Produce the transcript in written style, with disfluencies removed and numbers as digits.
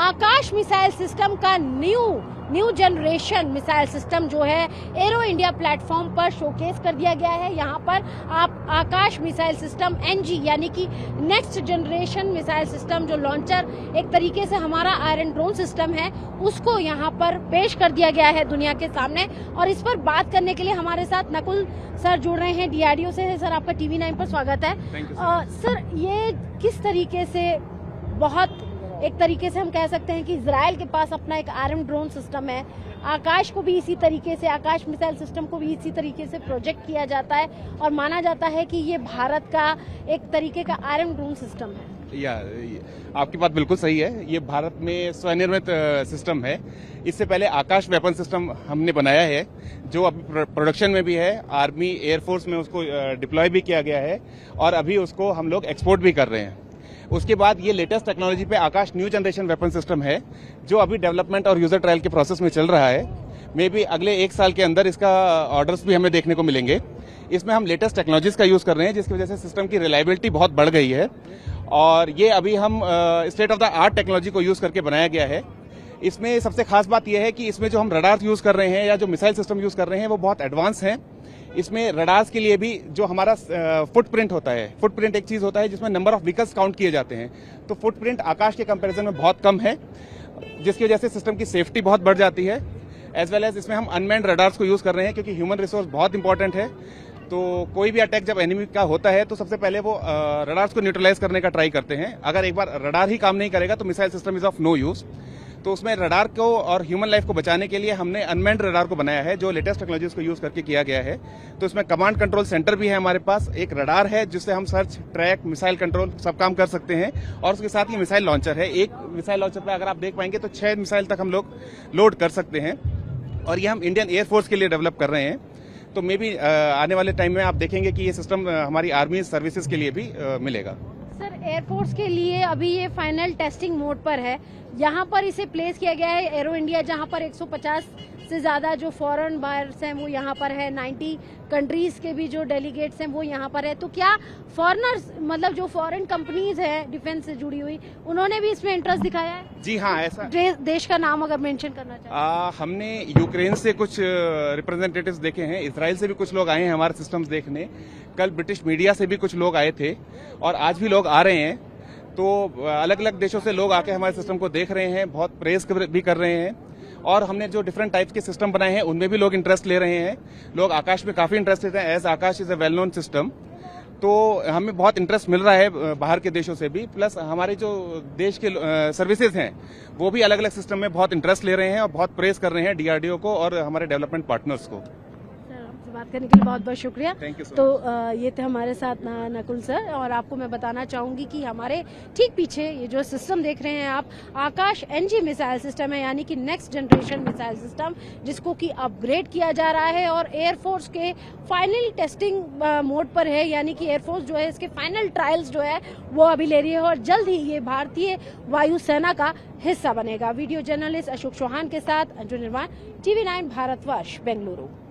आकाश missile system का new generation missile system जो है एरो इंडिया प्लेटफॉर्म पर शोकेस कर दिया गया है। यहाँ पर आप आकाश मिसाइल सिस्टम एनजी यानी कि नेक्स्ट जनरेशन मिसाइल सिस्टम जो लॉन्चर एक तरीके से हमारा आयरन ड्रोन सिस्टम है उसको यहाँ पर पेश कर दिया गया है दुनिया के सामने। और इस पर बात करने के लिए हमारे साथ नकुल सर जुड़ रहे हैं DRDO से। सर, आपका TV9 पर स्वागत है। सर, ये किस तरीके से बहुत एक तरीके से हम कह सकते हैं कि इजराइल के पास अपना एक आयरन ड्रोन सिस्टम है, आकाश को भी इसी तरीके से, आकाश मिसाइल सिस्टम को भी इसी तरीके से प्रोजेक्ट किया जाता है और माना जाता है कि ये भारत का एक तरीके का आयरन ड्रोन सिस्टम है। आपकी बात बिल्कुल सही है। ये भारत में स्वनिर्मित सिस्टम है। इससे पहले आकाश वेपन सिस्टम हमने बनाया है जो अभी प्रोडक्शन में भी है, आर्मी एयरफोर्स में उसको डिप्लॉय भी किया गया है और अभी उसको हम लोग एक्सपोर्ट भी कर रहे हैं। उसके बाद ये लेटेस्ट टेक्नोलॉजी पे आकाश न्यू जनरेशन वेपन सिस्टम है जो अभी डेवलपमेंट और यूजर ट्रायल के प्रोसेस में चल रहा है। मे बी अगले 1 साल के अंदर इसका ऑर्डर्स भी हमें देखने को मिलेंगे। इसमें हम लेटेस्ट टेक्नोलॉजीज का यूज कर रहे हैं जिसकी वजह से सिस्टम की रिलायबिलिटी बहुत बढ़ गई है और ये अभी हम state of the art technology को यूज करके बनाया गया है। इसमें सबसे खास बात यह है कि इसमें जो हम रडार यूज कर रहे हैं या जो मिसाइल सिस्टम यूज कर रहे हैं वो बहुत एडवांस हैं। इसमें रडार्स के लिए भी जो हमारा फुटप्रिंट होता है, फुटप्रिंट एक चीज होता है जिसमें नंबर ऑफ व्हीकल्स काउंट किए जाते हैं, तो फुटप्रिंट आकाश के कंपैरिजन में बहुत कम है जिसकी वजह से सिस्टम की सेफ्टी बहुत बढ़ जाती है। एज वेल एज इसमें हम अनमैन्ड रडार्स को यूज कर रहे हैं क्योंकि ह्यूमन रिसोर्स बहुत इंपॉर्टेंट है। तो कोई भी अटैक जब एनिमी का होता है तो सबसे पहले वो रडार्स को न्यूट्रलाइज करने का ट्राई करते हैं। अगर एक बार रडार ही काम नहीं करेगा तो missile system is of no use. तो उसमें रडार को और ह्यूमन लाइफ को बचाने के लिए हमने अनमैन्ड रडार को बनाया है जो लेटेस्ट टेक्नोलॉजीज को यूज करके किया गया है। तो इसमें कमांड कंट्रोल सेंटर भी है हमारे पास, एक रडार है जिससे हम सर्च, ट्रैक, मिसाइल कंट्रोल सब काम कर सकते हैं और उसके साथ ये मिसाइल लॉन्चर है। एक मिसाइल लॉन्चर पर अगर आप देख पाएंगे तो 6 मिसाइल तक हम लोग लोड कर सकते हैं और ये हम इंडियन एयरफोर्स के लिए डेवलप कर रहे हैं। तो मे बी आने वाले टाइम में आप देखेंगे कि ये सिस्टम हमारी आर्मी सर्विसेज के लिए भी मिलेगा। सर, एयरफोर्स के लिए अभी ये फाइनल टेस्टिंग मोड पर है। यहाँ पर इसे प्लेस किया गया है एरो इंडिया, जहाँ पर 150 से ज्यादा जो फॉरेन बायर्स हैं वो यहाँ पर है, 90 कंट्रीज के भी जो डेलीगेट्स हैं वो यहाँ पर है। तो क्या फॉरेनर्स, मतलब जो फॉरेन कंपनीज है डिफेंस से जुड़ी हुई, उन्होंने भी इसमें इंटरेस्ट दिखाया है? जी हाँ, ऐसा देश का नाम अगर मेंशन करना चाहें। हमने यूक्रेन से कुछ रिप्रेजेंटेटिव्स देखे हैं, इजराइल से भी कुछ लोग आए हैं हमारे सिस्टम्स देखने, कल ब्रिटिश मीडिया से भी कुछ लोग आए थे और आज भी लोग आ रहे हैं। तो अलग अलग देशों से लोग आके हमारे सिस्टम को देख रहे हैं, बहुत प्रेज भी कर रहे हैं और हमने जो डिफरेंट टाइप्स के सिस्टम बनाए हैं उनमें भी लोग इंटरेस्ट ले रहे हैं। लोग आकाश में काफी इंटरेस्ट लेते हैं, as Akash is a well known system. तो हमें बहुत इंटरेस्ट मिल रहा है बाहर के देशों से भी, प्लस हमारे जो देश के सर्विसेज हैं वो भी अलग अलग सिस्टम में बहुत इंटरेस्ट ले रहे हैं और बहुत प्रेज कर रहे हैं DRDO को और हमारे डेवलपमेंट पार्टनर्स को। बात करने के लिए बहुत बहुत शुक्रिया। तो ये थे हमारे साथ नकुल सर और आपको मैं बताना चाहूंगी कि हमारे ठीक पीछे ये जो सिस्टम देख रहे हैं आप, आकाश एनजी मिसाइल सिस्टम है, यानी कि नेक्स्ट जनरेशन मिसाइल सिस्टम, जिसको कि अपग्रेड किया जा रहा है और एयरफोर्स के फाइनल टेस्टिंग मोड पर है, यानी कि एयरफोर्स जो है इसके फाइनल ट्रायल्स जो है वो अभी ले रही है और जल्द ही ये भारतीय वायुसेना का हिस्सा बनेगा। वीडियो जर्नलिस्ट अशोक चौहान के साथ अंजू निर्माण, TV9 भारतवर्ष, बेंगलुरु।